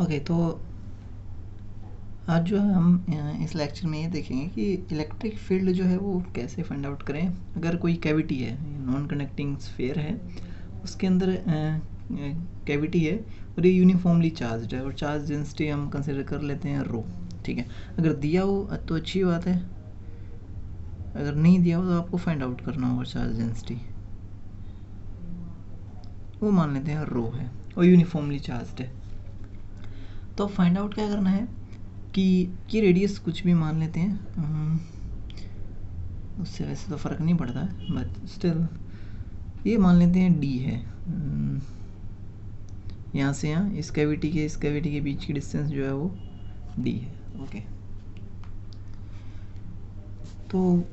Okay, तो आज जो है हम इस लेक्चर में ये देखेंगे कि इलेक्ट्रिक फील्ड जो है वो कैसे फाइंड आउट करें। अगर कोई कैविटी है, नॉन कनेक्टिंग स्फीयर है, उसके अंदर कैविटी है और ये यूनिफॉर्मली चार्ज्ड है और चार्ज डेंसिटी हम कंसिडर कर लेते हैं रो। ठीक है, अगर दिया हो तो अच्छी बात है, अगर नहीं दिया हो तो आपको फाइंड आउट करना होगा चार्ज डेंसिटी। वो मान लेते हैं रो है और यूनिफॉर्मली चार्ज्ड है। तो फाइंड आउट क्या करना है कि ये रेडियस कुछ भी मान लेते हैं, उससे वैसे तो फ़र्क नहीं पड़ता है, बट स्टिल ये मान लेते हैं डी है। यहाँ से यहाँ इस कैविटी के बीच की डिस्टेंस जो है वो डी है। ओके, तो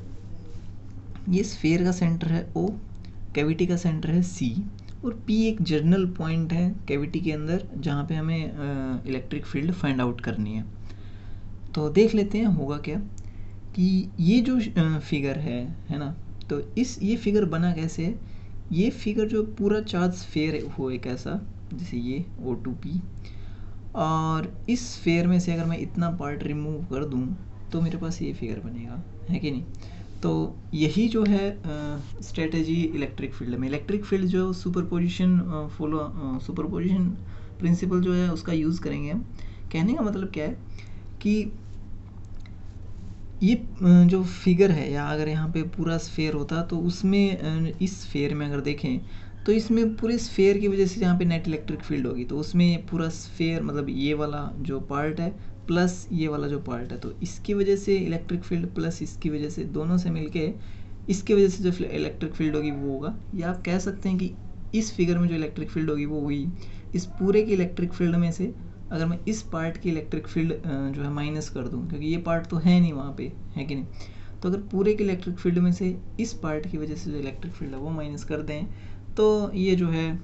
ये स्फीयर का सेंटर है ओ, कैविटी का सेंटर है सी और पी एक जर्नल पॉइंट है कैविटी के अंदर जहाँ पे हमें इलेक्ट्रिक फील्ड फाइंड आउट करनी है। तो देख लेते हैं होगा क्या कि ये जो फिगर है ना, तो ये फिगर बना कैसे है। ये फिगर जो पूरा चार्ज स्फीयर हो एक ऐसा, जैसे ये O2P, और इस स्फीयर में से अगर मैं इतना पार्ट रिमूव कर दूं तो मेरे पास ये फिगर बनेगा, है कि नहीं। तो यही जो है स्ट्रेटजी इलेक्ट्रिक फील्ड में। इलेक्ट्रिक फील्ड जो सुपरपोजिशन प्रिंसिपल जो है उसका यूज़ करेंगे हम। कहने का मतलब क्या है कि ये जो फिगर है, या अगर यहाँ पे पूरा स्फीयर होता तो उसमें इस स्फीयर में अगर देखें तो इसमें पूरे स्फीयर की वजह से यहाँ पे नेट इलेक्ट्रिक फील्ड होगी। तो उसमें पूरा स्फीयर मतलब ये वाला जो पार्ट है प्लस ये वाला जो पार्ट है, तो इसकी वजह से इलेक्ट्रिक फील्ड प्लस इसकी वजह से, दोनों से मिलके इसकी वजह से जो इलेक्ट्रिक फील्ड होगी वो होगा। या आप कह सकते हैं कि इस फिगर में जो इलेक्ट्रिक फील्ड होगी वो हुई इस पूरे की इलेक्ट्रिक फील्ड में से अगर मैं इस पार्ट की इलेक्ट्रिक फील्ड जो है माइनस कर दूं, क्योंकि ये पार्ट तो है नहीं वहाँ पे, है कि नहीं। तो अगर पूरे के इलेक्ट्रिक फील्ड में से इस पार्ट की वजह से जो इलेक्ट्रिक फील्ड है वो माइनस कर दें तो ये जो है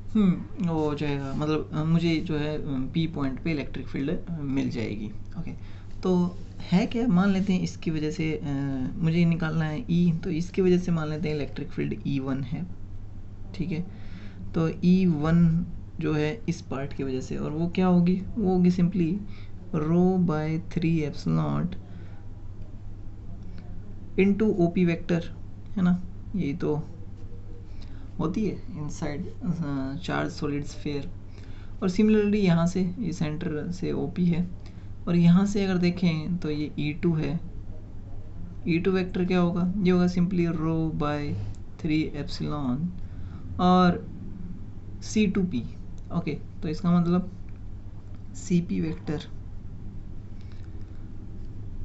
वो हो जाएगा, मतलब मुझे जो है पी पॉइंट पे इलेक्ट्रिक फील्ड मिल जाएगी। ओके, तो है क्या, मान लेते हैं इसकी वजह से मुझे निकालना है ई, तो इसकी वजह से मान लेते हैं इलेक्ट्रिक फील्ड E1 है। ठीक है, तो E1 जो है इस पार्ट की वजह से, और वो क्या होगी, वो होगी सिंपली ρ/3 इंटू OP वेक्टर, है ना। यही तो होती है इनसाइड चार्ज सॉलिड स्फीयर। और सिमिलरली यहाँ से ये सेंटर से OP है, और यहाँ से अगर देखें तो ये E2 है। E2 वेक्टर क्या होगा, ये होगा सिंपली ρ/3 और C2P। ओके, तो इसका मतलब CP वेक्टर।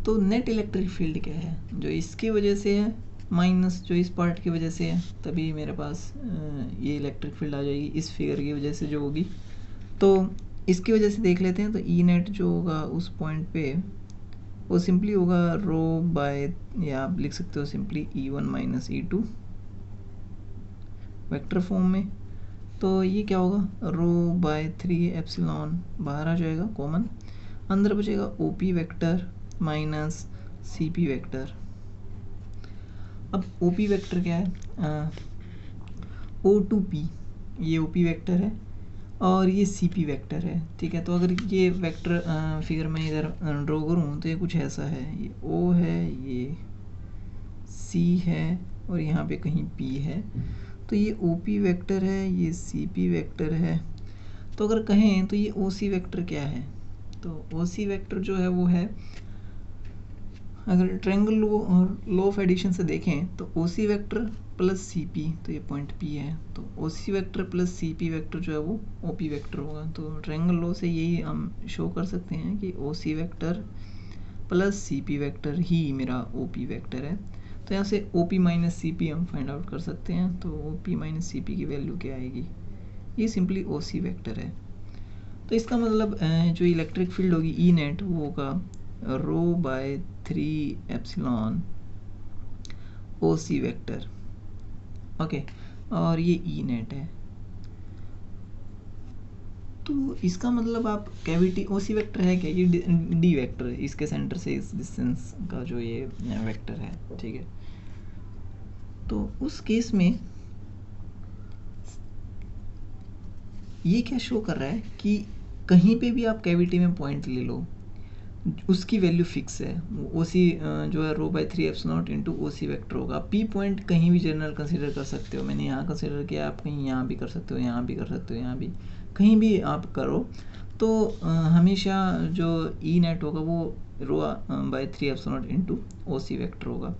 तो नेट इलेक्ट्रिक फील्ड क्या है, जो इसकी वजह से है माइनस जो इस पार्ट की वजह से है, तभी मेरे पास ये इलेक्ट्रिक फील्ड आ जाएगी इस फिगर की वजह से जो होगी। तो इसकी वजह से देख लेते हैं, तो ई नेट जो होगा उस पॉइंट पे वो सिंपली होगा ρ/, या आप लिख सकते हो simply E1 minus E2 vector form में। तो ये क्या होगा, ρ/3 बाहर आ जाएगा कॉमन, अंदर बचेगा OP vector minus CP vector. अब OP वेक्टर क्या है, O2P, ये OP वेक्टर है और ये CP वेक्टर है। ठीक है, तो अगर ये वेक्टर फिगर में इधर ड्रॉ करूँ तो ये कुछ ऐसा है, ये O है, ये C है और यहाँ पे कहीं P है। तो ये OP वेक्टर है, ये CP वेक्टर है। तो अगर कहें तो ये OC वेक्टर क्या है, तो OC वेक्टर जो है वो है, अगर ट्रायंगल लॉ ऑफ एडिशन से देखें तो OC वेक्टर प्लस CP, तो ये पॉइंट P है, तो OC vector plus CP vector जो है वो OP वेक्टर होगा। तो ट्रायंगल लॉ से यही हम शो कर सकते हैं कि OC vector plus CP vector ही मेरा OP वेक्टर है। तो यहाँ से OP माइनस CP हम फाइंड आउट कर सकते हैं। तो OP माइनस CP की वैल्यू क्या आएगी, ये सिंपली OC वेक्टर है। तो इसका मतलब जो इलेक्ट्रिक फील्ड होगी ई नेट वो होगा ρ/3 OC वेक्टर। ओके, और ये ई नेट है। तो इसका मतलब आप कैविटी OC वेक्टर है क्या, ये डी वेक्टर है, इसके सेंटर से इस डिस्टेंस का जो ये वेक्टर है। ठीक है, तो उस केस में ये क्या शो कर रहा है कि कहीं पे भी आप कैविटी में पॉइंट ले लो, उसकी वैल्यू फिक्स है। ओ सी जो है rho by 3 epsilon into O C vector होगा। पी पॉइंट कहीं भी जनरल कंसिडर कर सकते हो, मैंने यहाँ कंसिडर किया, आप कहीं यहाँ भी कर सकते हो, यहाँ भी कर सकते हो, यहाँ भी कहीं भी आप करो। तो हमेशा जो ई नेट होगा वो rho by 3 epsilon into O C vector होगा।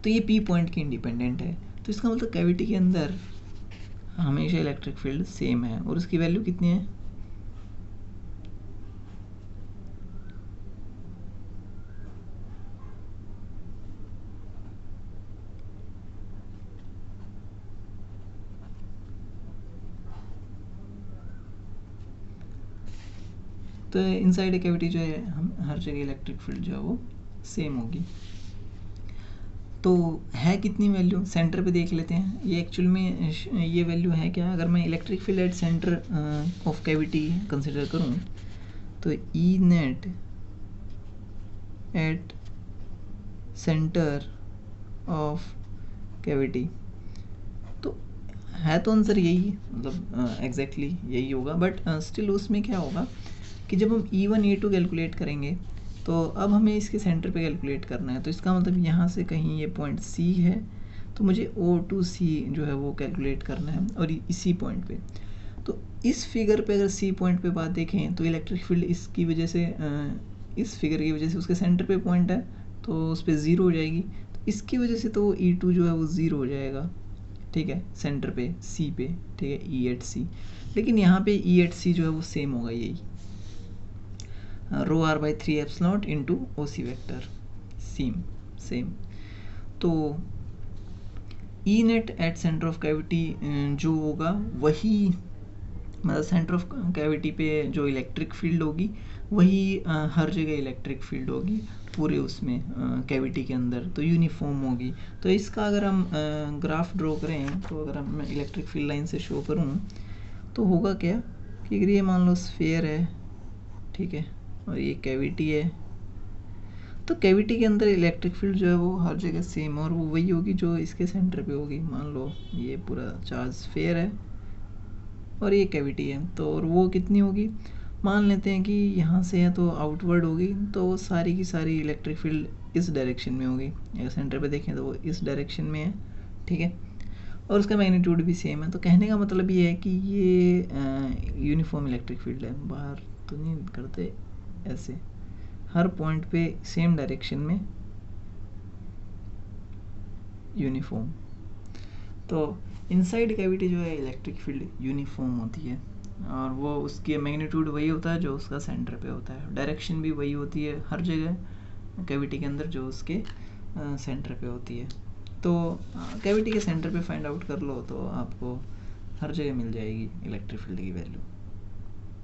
तो ये पी पॉइंट की इंडिपेंडेंट है, तो इसका मतलब कैविटी के अंदर हमेशा इलेक्ट्रिक फील्ड सेम है। और उसकी वैल्यू कितनी है? तो इनसाइड कैविटी जो है हम हर जगह इलेक्ट्रिक फील्ड जो है वो सेम होगी। तो है कितनी वैल्यू, सेंटर पे देख लेते हैं। ये एक्चुअल में ये वैल्यू है क्या? अगर मैं electric field at center of cavity consider करूं तो E net at center of cavity, तो है तो आंसर यही, मतलब एग्जैक्टली यही होगा। बट स्टिल उसमें क्या होगा कि जब हम E1 E2 कैलकुलेट करेंगे तो अब हमें इसके सेंटर पे कैलकुलेट करना है। तो इसका मतलब यहाँ से कहीं ये पॉइंट C है, तो मुझे O2C जो है वो कैलकुलेट करना है और इसी पॉइंट पे। तो इस फिगर पे अगर C पॉइंट पे बात देखें तो इलेक्ट्रिक फील्ड इसकी वजह से इस फिगर की वजह से उसके सेंटर पे पॉइंट है तो उस पर 0 हो जाएगी। तो इसकी वजह से तो E2 जो है वो 0 हो जाएगा, ठीक है, सेंटर पे C पे, ठीक है, E8C। लेकिन यहाँ पे E8C जो है वो सेम होगा, यही rho R by 3 epsilon into O C vector, same. तो E net at center of cavity जो होगा वही, मतलब सेंटर ऑफ कैविटी पे जो इलेक्ट्रिक फील्ड होगी वही हर जगह इलेक्ट्रिक फील्ड होगी पूरे उसमें कैविटी के अंदर, तो यूनिफॉर्म होगी। तो इसका अगर हम ग्राफ ड्रॉ करें, तो अगर हम इलेक्ट्रिक फील्ड लाइन से शो करूं तो होगा क्या कि अगर ये मान लो स्फीयर है, ठीक है, और ये कैविटी है, तो कैविटी के अंदर इलेक्ट्रिक फील्ड जो है वो हर जगह सेम, और वो वही होगी जो इसके सेंटर पे होगी। मान लो ये पूरा चार्ज स्फीयर है और ये कैविटी है, तो और वो कितनी होगी, मान लेते हैं कि यहाँ से है तो आउटवर्ड होगी, तो सारी की सारी इलेक्ट्रिक फील्ड इस डायरेक्शन में होगी। अगर सेंटर पे देखें तो वो इस डायरेक्शन में है, ठीक है, और उसका मैग्नीट्यूड भी सेम है। तो कहने का मतलब ये है कि ये यूनिफॉर्म इलेक्ट्रिक फील्ड है। बाहर तो नहीं करते ऐसे, हर पॉइंट पे सेम डायरेक्शन में यूनिफॉर्म। तो इनसाइड कैविटी जो है इलेक्ट्रिक फील्ड यूनिफॉर्म होती है, और वो उसकी मैग्नीट्यूड वही होता है जो उसका सेंटर पे होता है, डायरेक्शन भी वही होती है हर जगह कैविटी के अंदर जो उसके सेंटर पे होती है। तो कैविटी के सेंटर पे फाइंड आउट कर लो तो आपको हर जगह मिल जाएगी इलेक्ट्रिक फील्ड की वैल्यू।